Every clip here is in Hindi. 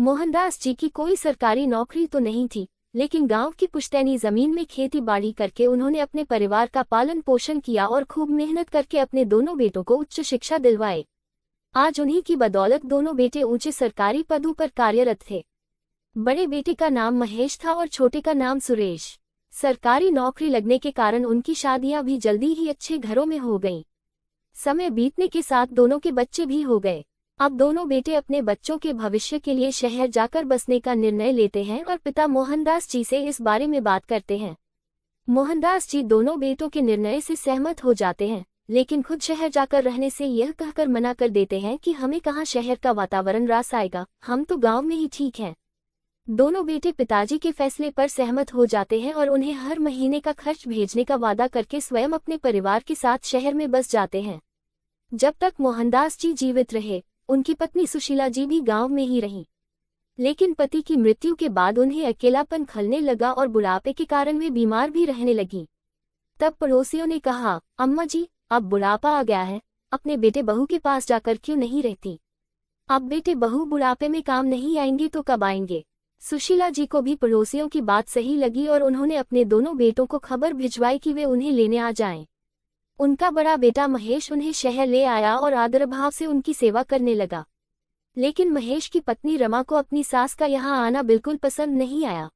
मोहनदास जी की कोई सरकारी नौकरी तो नहीं थी, लेकिन गांव की पुश्तैनी जमीन में खेती बाड़ी करके उन्होंने अपने परिवार का पालन पोषण किया और खूब मेहनत करके अपने दोनों बेटों को उच्च शिक्षा दिलवाए। आज उन्हीं की बदौलत दोनों बेटे ऊंचे सरकारी पदों पर कार्यरत थे। बड़े बेटे का नाम महेश था और छोटे का नाम सुरेश। सरकारी नौकरी लगने के कारण उनकी शादियां भी जल्दी ही अच्छे घरों में हो गईं। समय बीतने के साथ दोनों के बच्चे भी हो गए। अब दोनों बेटे अपने बच्चों के भविष्य के लिए शहर जाकर बसने का निर्णय लेते हैं और पिता मोहनदास जी से इस बारे में बात करते हैं। मोहनदास जी दोनों बेटों के निर्णय से सहमत हो जाते हैं, लेकिन खुद शहर जाकर रहने से यह कहकर मना कर देते हैं कि हमें कहाँ शहर का वातावरण रास आएगा, हम तो गांव में ही ठीक हैं। दोनों बेटे पिताजी के फैसले पर सहमत हो जाते हैं और उन्हें हर महीने का खर्च भेजने का वादा करके स्वयं अपने परिवार के साथ शहर में बस जाते हैं। जब तक मोहनदास जी जीवित रहे, उनकी पत्नी सुशीला जी भी गांव में ही रहीं। लेकिन पति की मृत्यु के बाद उन्हें अकेलापन खलने लगा और बुढ़ापे के कारण वे बीमार भी रहने लगी। तब पड़ोसियों ने कहा, अम्मा जी, अब बुढ़ापा आ गया है, अपने बेटे बहू के पास जाकर क्यों नहीं रहती? अब बेटे बहू बुढ़ापे में काम नहीं आएंगे तो कब आएंगे? सुशीला जी को भी पड़ोसियों की बात सही लगी और उन्होंने अपने दोनों बेटों को खबर भिजवाई कि वे उन्हें लेने आ जाएं। उनका बड़ा बेटा महेश उन्हें शहर ले आया और आदर भाव से उनकी सेवा करने लगा। लेकिन महेश की पत्नी रमा को अपनी सास का यहाँ आना बिल्कुल पसंद नहीं आया,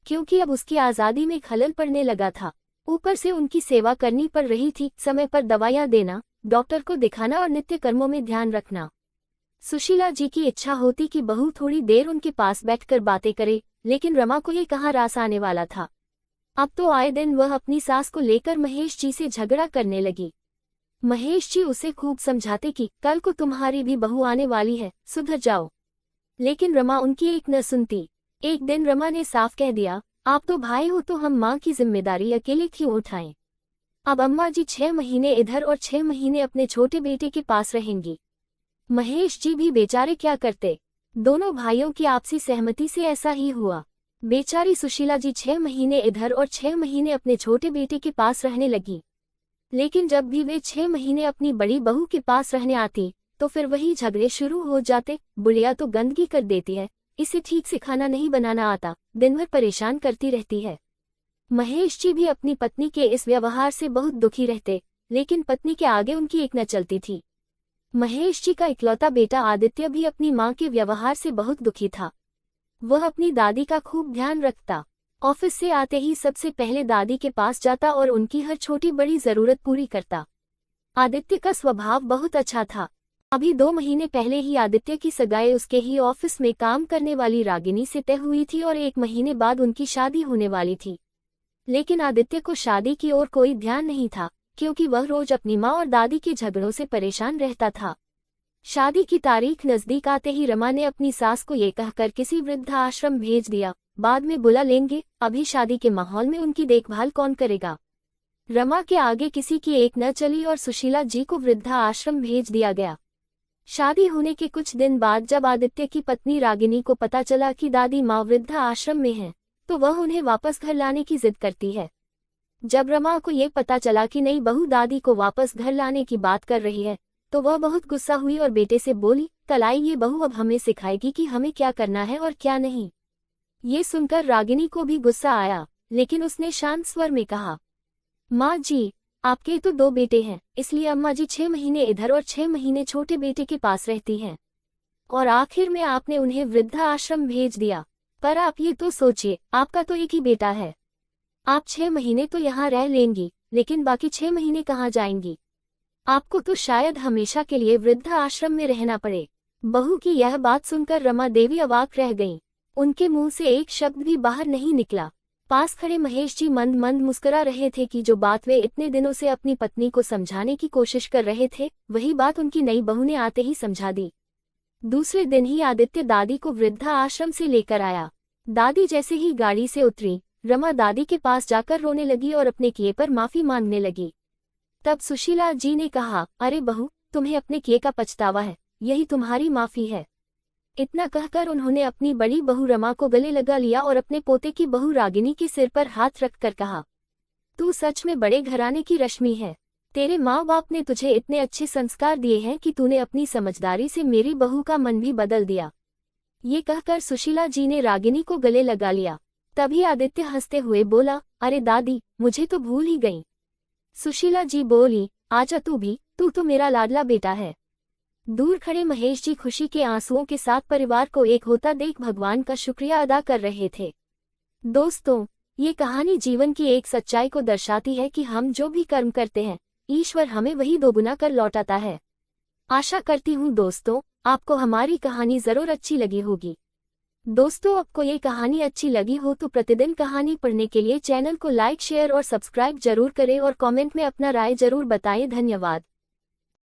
क्योंकि अब उसकी आज़ादी में खलल पड़ने लगा था। ऊपर से उनकी सेवा करनी पड़ रही थी, समय पर दवाइयाँ देना, डॉक्टर को दिखाना और नित्य कर्मों में ध्यान रखना। सुशीला जी की इच्छा होती कि बहू थोड़ी देर उनके पास बैठकर बातें करे, लेकिन रमा को ये कहाँ रास आने वाला था। अब तो आए दिन वह अपनी सास को लेकर महेश जी से झगड़ा करने लगी। महेश जी उसे खूब समझाते कि कल को तुम्हारी भी बहू आने वाली है, सुधर जाओ। लेकिन रमा उनकी एक न सुनती। एक दिन रमा ने साफ कह दिया, आप तो भाई हो तो हम माँ की जिम्मेदारी अकेले क्यों उठाएं? अब अम्मा जी 6 महीने इधर और 6 महीने अपने छोटे बेटे के पास रहेंगी। महेश जी भी बेचारे क्या करते। दोनों भाइयों की आपसी सहमति से ऐसा ही हुआ। बेचारी सुशीला जी 6 महीने इधर और 6 महीने अपने छोटे बेटे के पास रहने लगी। लेकिन जब भी वे 6 महीने अपनी बड़ी बहू के पास रहने आती, तो फिर वही झगड़े शुरू हो जाते। बुढ़िया तो गंदगी कर देती है, इसे ठीक से खाना नहीं बनाना आता, दिन भर परेशान करती रहती है। महेश जी भी अपनी पत्नी के इस व्यवहार से बहुत दुखी रहते, लेकिन पत्नी के आगे उनकी एक न चलती थी। महेश जी का इकलौता बेटा आदित्य भी अपनी माँ के व्यवहार से बहुत दुखी था। वह अपनी दादी का खूब ध्यान रखता। ऑफिस से आते ही सबसे पहले दादी के पास जाता और उनकी हर छोटी बड़ी जरूरत पूरी करता। आदित्य का स्वभाव बहुत अच्छा था। अभी 2 महीने पहले ही आदित्य की सगाई उसके ही ऑफिस में काम करने वाली रागिनी से तय हुई थी और 1 महीने बाद उनकी शादी होने वाली थी। लेकिन आदित्य को शादी की ओर कोई ध्यान नहीं था, क्योंकि वह रोज अपनी माँ और दादी के झगड़ों से परेशान रहता था। शादी की तारीख नजदीक आते ही रमा ने अपनी सास को ये कहकर किसी वृद्धाश्रम भेज दिया, बाद में बुला लेंगे, अभी शादी के माहौल में उनकी देखभाल कौन करेगा। रमा के आगे किसी की एक न चली और सुशीला जी को वृद्धाश्रम भेज दिया गया। शादी होने के कुछ दिन बाद जब आदित्य की पत्नी रागिनी को पता चला कि दादी माँ वृद्धाश्रम में हैं, तो वह उन्हें वापस घर लाने की जिद करती है। जब रमा को ये पता चला कि नई बहू दादी को वापस घर लाने की बात कर रही है, तो वह बहुत गुस्सा हुई और बेटे से बोली, कल आई ये बहू अब हमें सिखाएगी कि हमें क्या करना है और क्या नहीं। ये सुनकर रागिनी को भी गुस्सा आया, लेकिन उसने शांत स्वर में कहा, माँ जी, आपके तो 2 बेटे हैं, इसलिए अम्मा जी 6 महीने इधर और 6 महीने छोटे बेटे के पास रहती हैं, और आखिर में आपने उन्हें वृद्धाश्रम भेज दिया। पर आप ये तो सोचिए, आपका तो एक ही बेटा है। आप 6 महीने तो यहाँ रह लेंगी, लेकिन बाकी 6 महीने कहाँ जाएंगी? आपको तो शायद हमेशा के लिए वृद्धाश्रम में रहना पड़े। बहू की यह बात सुनकर रमा देवी अवाक रह गईं। उनके मुंह से एक शब्द भी बाहर नहीं निकला। पास खड़े महेश जी मंद मंद मुस्कुरा रहे थे कि जो बात वे इतने दिनों से अपनी पत्नी को समझाने की कोशिश कर रहे थे, वही बात उनकी नई बहू ने आते ही समझा दी। दूसरे दिन ही आदित्य दादी को वृद्धाश्रम से लेकर आया। दादी जैसे ही गाड़ी से उतरी, रमा दादी के पास जाकर रोने लगी और अपने किए पर माफी मांगने लगी। तब सुशीला जी ने कहा, अरे बहू, तुम्हें अपने किए का पछतावा है, यही तुम्हारी माफी है। इतना कहकर उन्होंने अपनी बड़ी बहू रमा को गले लगा लिया और अपने पोते की बहू रागिनी के सिर पर हाथ रखकर कहा, तू सच में बड़े घराने की रश्मि है। तेरे माँ बाप ने तुझे इतने अच्छे संस्कार दिए हैं कि तूने अपनी समझदारी से मेरी बहू का मन भी बदल दिया। ये कहकर सुशीला जी ने रागिनी को गले लगा लिया। तभी आदित्य हंसते हुए बोला, अरे दादी, मुझे तो भूल ही गई। सुशीला जी बोली, आजा तू भी, तू तो मेरा लाडला बेटा है। दूर खड़े महेश जी खुशी के आंसुओं के साथ परिवार को एक होता देख भगवान का शुक्रिया अदा कर रहे थे। दोस्तों, ये कहानी जीवन की एक सच्चाई को दर्शाती है कि हम जो भी कर्म करते हैं, ईश्वर हमें वही दोगुना कर लौटाता है। आशा करती हूँ दोस्तों, आपको हमारी कहानी जरूर अच्छी लगी होगी। दोस्तों, आपको ये कहानी अच्छी लगी हो तो प्रतिदिन कहानी पढ़ने के लिए चैनल को लाइक, शेयर और सब्सक्राइब जरूर करें और कमेंट में अपना राय जरूर बताएं। धन्यवाद।